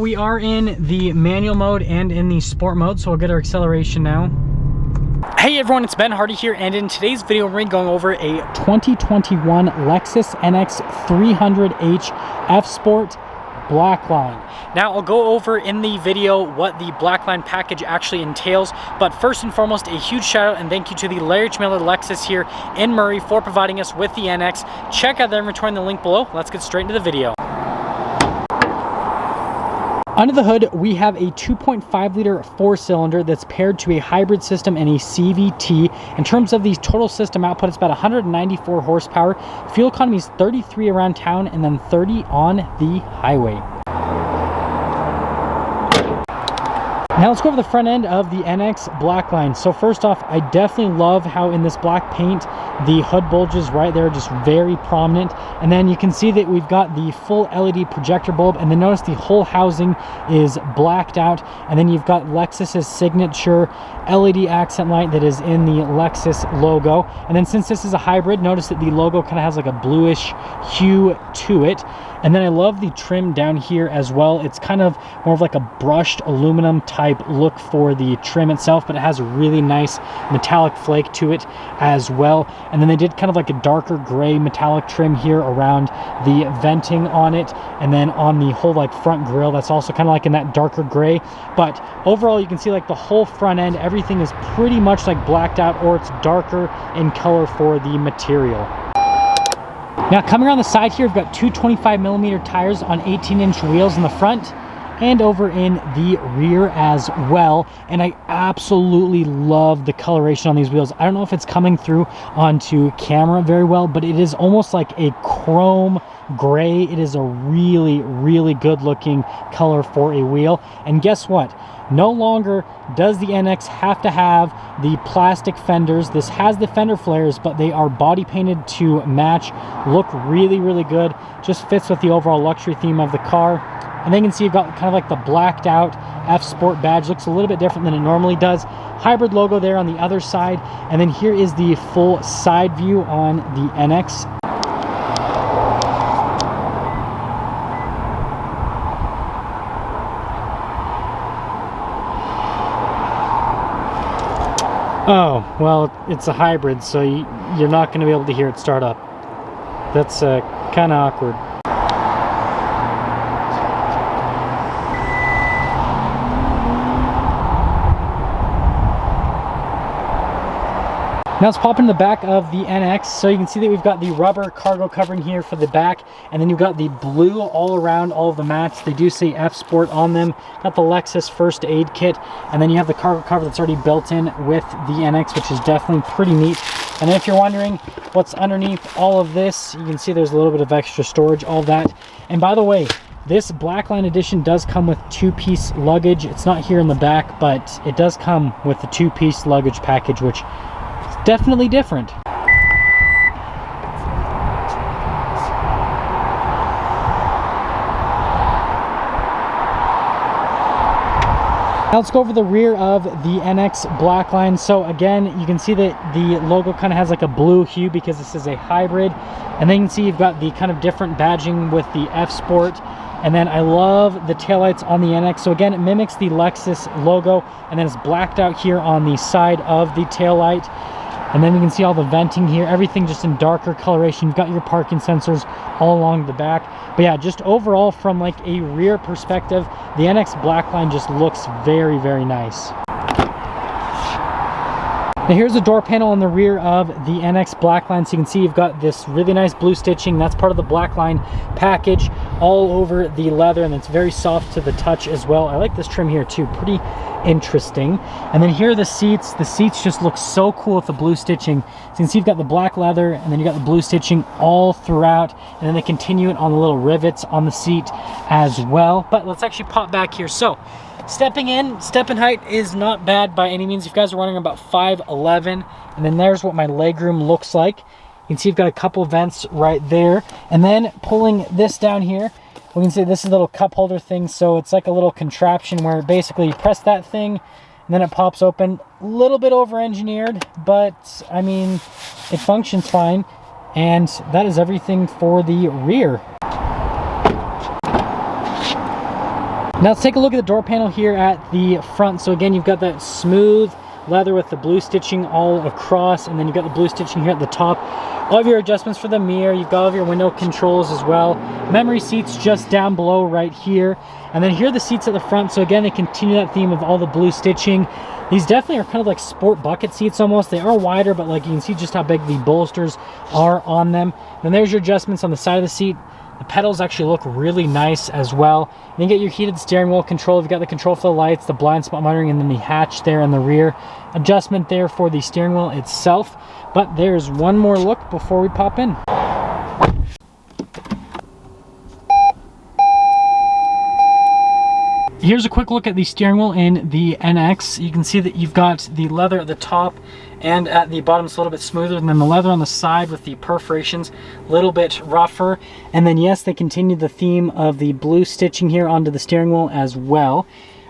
We are in the manual mode and in the sport mode, so we'll get our acceleration now. Hey everyone, it's Ben Hardy here, and in today's video we're going over a 2021 Lexus NX 300h F Sport Black Line. Now I'll go over in the video what the Black Line package actually entails, but first and foremost, a huge shout out and thank you to the Larry Miller Lexus here in Murray for providing us with the NX. Check out their inventory in the link below. Let's get straight into the video. Under the hood, we have a 2.5 liter four-cylinder that's paired to a hybrid system and a CVT. In terms of the total system output, it's about 194 horsepower. Fuel economy is 33 around town and then 30 on the highway. Now let's go over the front end of the NX Black Line. So first off, I definitely love how in this black paint, the hood bulges right there, just very prominent. And then you can see that we've got the full LED projector bulb, and then notice the whole housing is blacked out. And then you've got Lexus's signature LED accent light that is in the Lexus logo. And then since this is a hybrid, notice that the logo kind of has like a bluish hue to it. And then I love the trim down here as well. It's kind of more of like a brushed aluminum type look for the trim itself, but it has a really nice metallic flake to it as well. And then they did kind of like a darker gray metallic trim here around the venting on it. And then on the whole like front grille, that's also kind of like in that darker gray. But overall, you can see like the whole front end, everything is pretty much like blacked out, or it's darker in color for the material. Now coming around the side here, we've got two 25mm tires on 18-inch wheels in the front and over in the rear as well. And I absolutely love the coloration on these wheels. I don't know if it's coming through onto camera very well, but it is almost like a chrome gray. It is a really, really good looking color for a wheel. And guess what? No longer does the NX have to have the plastic fenders. This has the fender flares, but they are body painted to match. Look really, really good. Just fits with the overall luxury theme of the car. And then you can see you've got kind of like the blacked out F Sport badge. Looks a little bit different than it normally does. Hybrid logo there on the other side. And then here is the full side view on the NX. Oh, well, it's a hybrid, so you're not going to be able to hear it start up. That's kind of awkward. Now let's pop into the back of the NX. So you can see that we've got the rubber cargo covering here for the back, and then you've got the blue all around all of the mats. They do say F Sport on them. Got the Lexus first aid kit, and then you have the cargo cover that's already built in with the NX, which is definitely pretty neat. And then if you're wondering what's underneath all of this, you can see there's a little bit of extra storage, all that. And by the way, this Black Line edition does come with two-piece luggage. It's not here in the back, but it does come with the two-piece luggage package, which definitely different. Now let's go over the rear of the NX Black Line. So again, you can see that the logo kind of has like a blue hue because this is a hybrid. And then you can see you've got the kind of different badging with the F Sport. And then I love the taillights on the NX. So again, it mimics the Lexus logo, and then it's blacked out here on the side of the taillight. And then you can see all the venting here, everything just in darker coloration. You've got your parking sensors all along the back. But yeah, just overall from like a rear perspective, the NX Black Line just looks very, very nice. Now here's the door panel on the rear of the NX Black Line. So you can see you've got this really nice blue stitching. That's part of the Black Line package all over the leather, and it's very soft to the touch as well. I like this trim here too, pretty interesting. And then here are the seats. The seats just look so cool with the blue stitching. So you can see you've got the black leather, and then you got the blue stitching all throughout, and then they continue it on the little rivets on the seat as well. But let's actually pop back here. So stepping in, step in height is not bad by any means. If you guys are running about 5'11", and then there's what my legroom looks like. You can see you've got a couple vents right there. And then pulling this down here, we can see this is a little cup holder thing. So it's like a little contraption where basically you press that thing, and then it pops open. A little bit over-engineered, but I mean, it functions fine. And that is everything for the rear. Now let's take a look at the door panel here at the front. So again, you've got that smooth leather with the blue stitching all across, and then you've got the blue stitching here at the top. All of your adjustments for the mirror, you've got all of your window controls as well. Memory seats just down below right here. And then here are the seats at the front. So again, they continue that theme of all the blue stitching. These definitely are kind of like sport bucket seats almost. They are wider, but like you can see just how big the bolsters are on them. Then there's your adjustments on the side of the seat. The pedals actually look really nice as well. And then you get your heated steering wheel control. You've got the control for the lights, the blind spot monitoring, and then the hatch there in the rear. Adjustment there for the steering wheel itself. But there's one more look before we pop in. Here's a quick look at the steering wheel in the NX. You can see that you've got the leather at the top and at the bottom. It's a little bit smoother, and then the leather on the side with the perforations a little bit rougher. And then yes, they continue the theme of the blue stitching here onto the steering wheel as well.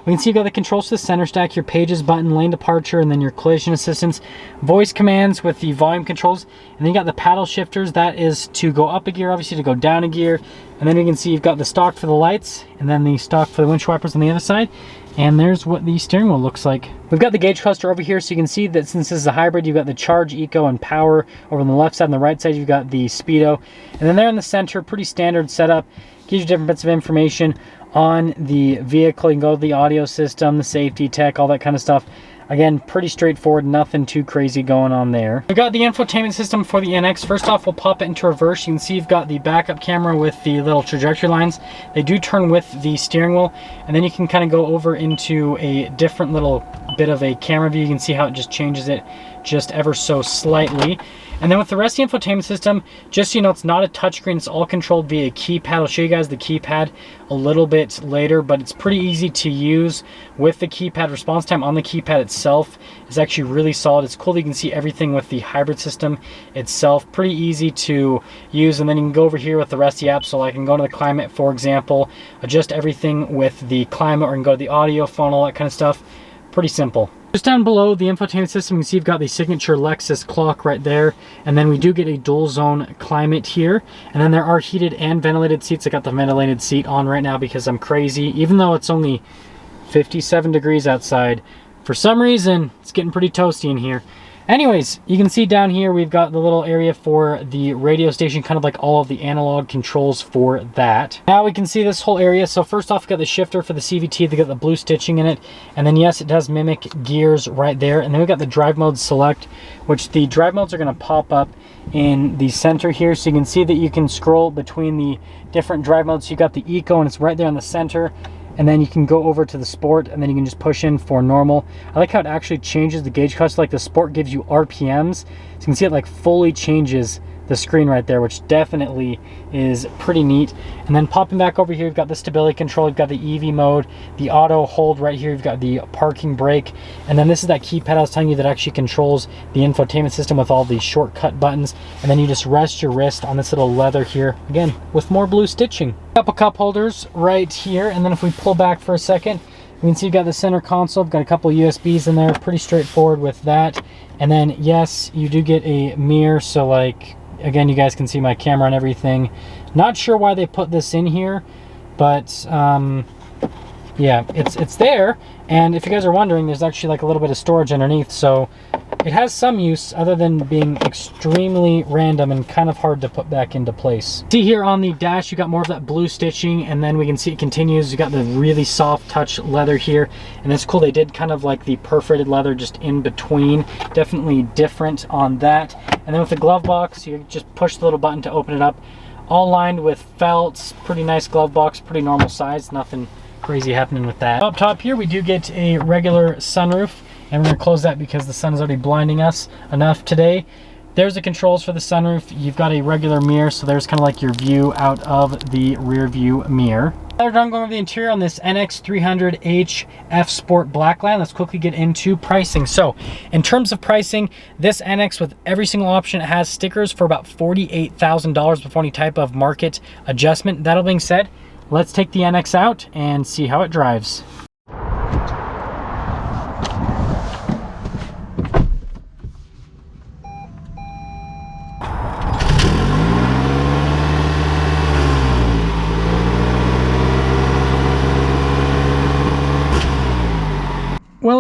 We can see you've got the controls to the center stack, your pages button, lane departure, and then your collision assistance, voice commands with the volume controls, and then you got the paddle shifters. That is to go up a gear, obviously to go down a gear. And then you can see you've got the stock for the lights, and then the stock for the windshield wipers on the other side. And there's what the steering wheel looks like. We've got the gauge cluster over here, so you can see that since this is a hybrid, you've got the Charge, Eco, and Power. Over on the left side and the right side, you've got the Speedo. And then there in the center, pretty standard setup. Gives you different bits of information on the vehicle. You can go to the audio system, the safety tech, all that kind of stuff. Again, pretty straightforward, nothing too crazy going on there. We've got the infotainment system for the NX. First off, we'll pop it into reverse. You can see you've got the backup camera with the little trajectory lines. They do turn with the steering wheel, and then you can kind of go over into a different little bit of a camera view. You can see how it just changes it just ever so slightly. And then with the rest of the infotainment system, just so you know, it's not a touchscreen. It's all controlled via a keypad. I'll show you guys the keypad a little bit later, but it's pretty easy to use with the keypad. Response time on the keypad itself is actually really solid. It's cool that you can see everything with the hybrid system itself. Pretty easy to use. And then you can go over here with the rest of the apps. So I can go to the climate, for example, adjust everything with the climate, or you can go to the audio phone, all that kind of stuff. Pretty simple. Just down below the infotainment system, you can see you've got the signature Lexus clock right there. And then we do get a dual zone climate here. And then there are heated and ventilated seats. I got the ventilated seat on right now because I'm crazy. Even though it's only 57 degrees outside, for some reason, it's getting pretty toasty in here. Anyways, you can see down here we've got the little area for the radio station, kind of like all of the analog controls for that. Now we can see this whole area. So first off, we've got the shifter for the CVT. They got the blue stitching in it. And then yes, it does mimic gears right there. And then we've got the drive mode select, which the drive modes are going to pop up in the center here. So you can see that you can scroll between the different drive modes. So you got the Eco, and it's right there in the center. And then you can go over to the Sport, and then you can just push in for normal. I like how it actually changes the gauge cluster. Like the Sport gives you RPMs. So you can see it like fully changes the screen right there, which definitely is pretty neat. And then popping back over here, you've got the stability control, you've got the EV mode, the auto hold right here, you've got the parking brake, and then this is that keypad I was telling you that actually controls the infotainment system with all these shortcut buttons. And then you just rest your wrist on this little leather here, again with more blue stitching. Couple cup holders right here, and then if we pull back for a second, you can see you've got the center console. I've got a couple USBs in there, pretty straightforward with that. And then yes, you do get a mirror, so like again, you guys can see my camera and everything. Not sure why they put this in here, but yeah, it's there. And if you guys are wondering, there's actually like a little bit of storage underneath, so it has some use other than being extremely random and kind of hard to put back into place. See here on the dash, you got more of that blue stitching, and then we can see it continues. You got the really soft touch leather here, and it's cool. They did kind of like the perforated leather just in between. Definitely different on that. And then with the glove box, you just push the little button to open it up. All lined with felts. Pretty nice glove box, pretty normal size. Nothing crazy happening with that. Up top here, we do get a regular sunroof. And we're gonna close that because the sun is already blinding us enough today. There's the controls for the sunroof. You've got a regular mirror, so there's kind of like your view out of the rear view mirror. Now we're going over the interior on this NX 300H F Sport Black Line. Let's quickly get into pricing. So in terms of pricing, this NX with every single option, it has stickers for about $48,000 before any type of market adjustment. That all being said, let's take the NX out and see how it drives.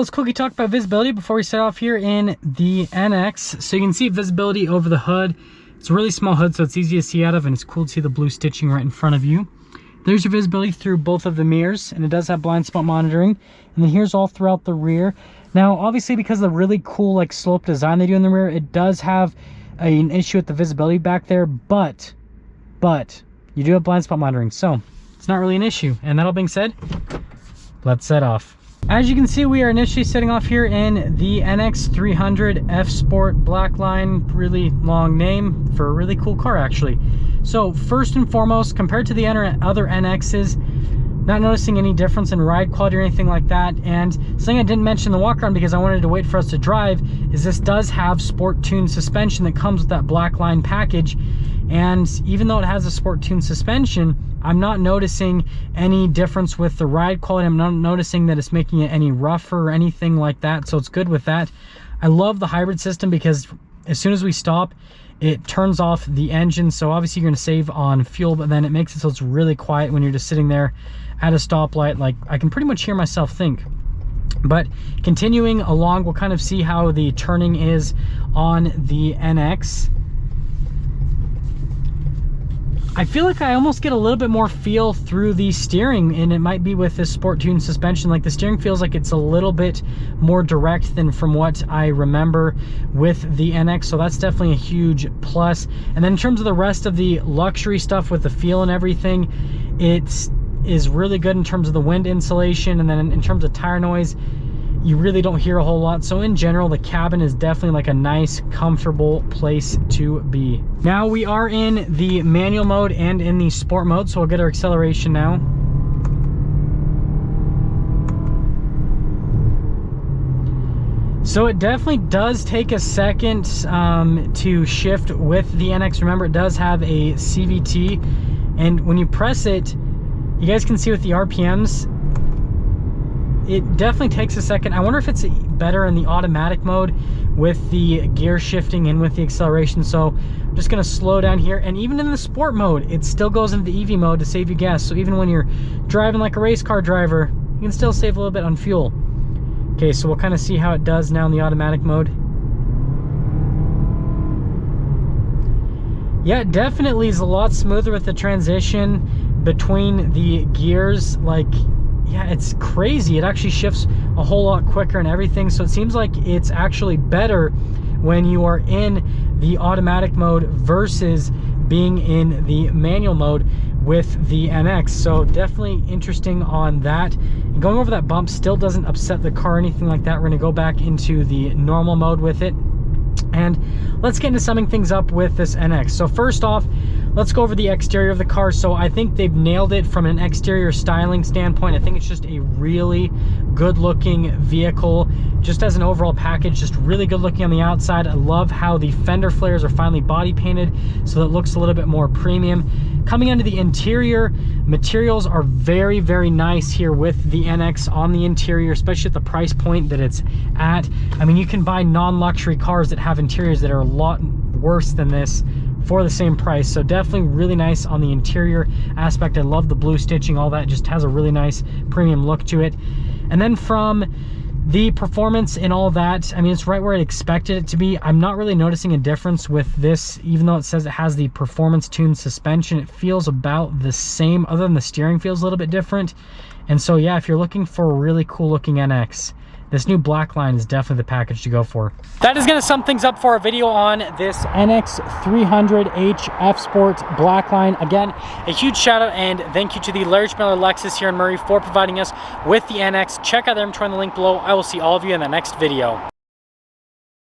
let's quickly talk about visibility before we set off here in the NX. So you can see visibility over the hood. It's a really small hood, so it's easy to see out of, and it's cool to see the blue stitching right in front of you. There's your visibility through both of the mirrors, and it does have blind spot monitoring. And then here's all throughout the rear. Now, obviously, because of the really cool like slope design they do in the rear, it does have an issue with the visibility back there, but you do have blind spot monitoring, so it's not really an issue. And that all being said, let's set off. As you can see, we are initially setting off here in the NX 300 F Sport Black Line. Really long name for a really cool car, actually. So first and foremost, compared to the other NXs, not noticing any difference in ride quality or anything like that. And something I didn't mention in the walk around because I wanted to wait for us to drive is this does have sport tuned suspension that comes with that Black Line package. And even though it has a sport tuned suspension, I'm not noticing any difference with the ride quality. I'm not noticing that it's making it any rougher or anything like that, so it's good with that. I love the hybrid system because as soon as we stop, it turns off the engine, so obviously you're going to save on fuel, but then it makes it so it's really quiet when you're just sitting there at a stoplight. Like, I can pretty much hear myself think. But continuing along, we'll kind of see how the turning is on the NX. I feel like I almost get a little bit more feel through the steering, and it might be with this sport tuned suspension. Like, the steering feels like it's a little bit more direct than from what I remember with the NX, so that's definitely a huge plus. And then in terms of the rest of the luxury stuff with the feel and everything, it is really good in terms of the wind insulation, and then in terms of tire noise, you really don't hear a whole lot. So in general, the cabin is definitely like a nice, comfortable place to be. Now we are in the manual mode and in the sport mode, so we'll get our acceleration now. So it definitely does take a second to shift with the NX. Remember, it does have a CVT, and when you press it, you guys can see with the RPMs, it definitely takes a second. I wonder if it's better in the automatic mode with the gear shifting and with the acceleration. So I'm just going to slow down here, and even in the sport mode, it still goes into the EV mode to save you gas. So even when you're driving like a race car driver, you can still save a little bit on fuel. Okay, so we'll kind of see how it does now in the automatic mode. Yeah, it definitely is a lot smoother with the transition between the gears. Like, yeah, it's crazy. It actually shifts a whole lot quicker and everything. So it seems like it's actually better when you are in the automatic mode versus being in the manual mode with the NX. So definitely interesting on that. And going over that bump still doesn't upset the car or anything like that. We're going to go back into the normal mode with it. And let's get into summing things up with this NX. So first off, let's go over the exterior of the car. So I think they've nailed it from an exterior styling standpoint. I think it's just a really good looking vehicle, just as an overall package, just really good looking on the outside. I love how the fender flares are finally body painted, so that it looks a little bit more premium. Coming into the interior, materials are very, very nice here with the NX on the interior, especially at the price point that it's at. I mean, you can buy non-luxury cars that have interiors that are a lot worse than this for the same price. So definitely really nice on the interior aspect. I love the blue stitching, all that just has a really nice premium look to it. And then from the performance and all that, I mean, it's right where I expected it to be. I'm not really noticing a difference with this, even though it says it has the performance tuned suspension. It feels about the same, other than the steering feels a little bit different. And so yeah, if you're looking for a really cool looking NX, this new Black Line is definitely the package to go for. That is going to sum things up for our video on this NX 300H F Sport Black Line. Again, a huge shout out and thank you to the Larry Miller Lexus here in Murray for providing us with the NX. Check out their inventory in the link below. I will see all of you in the next video.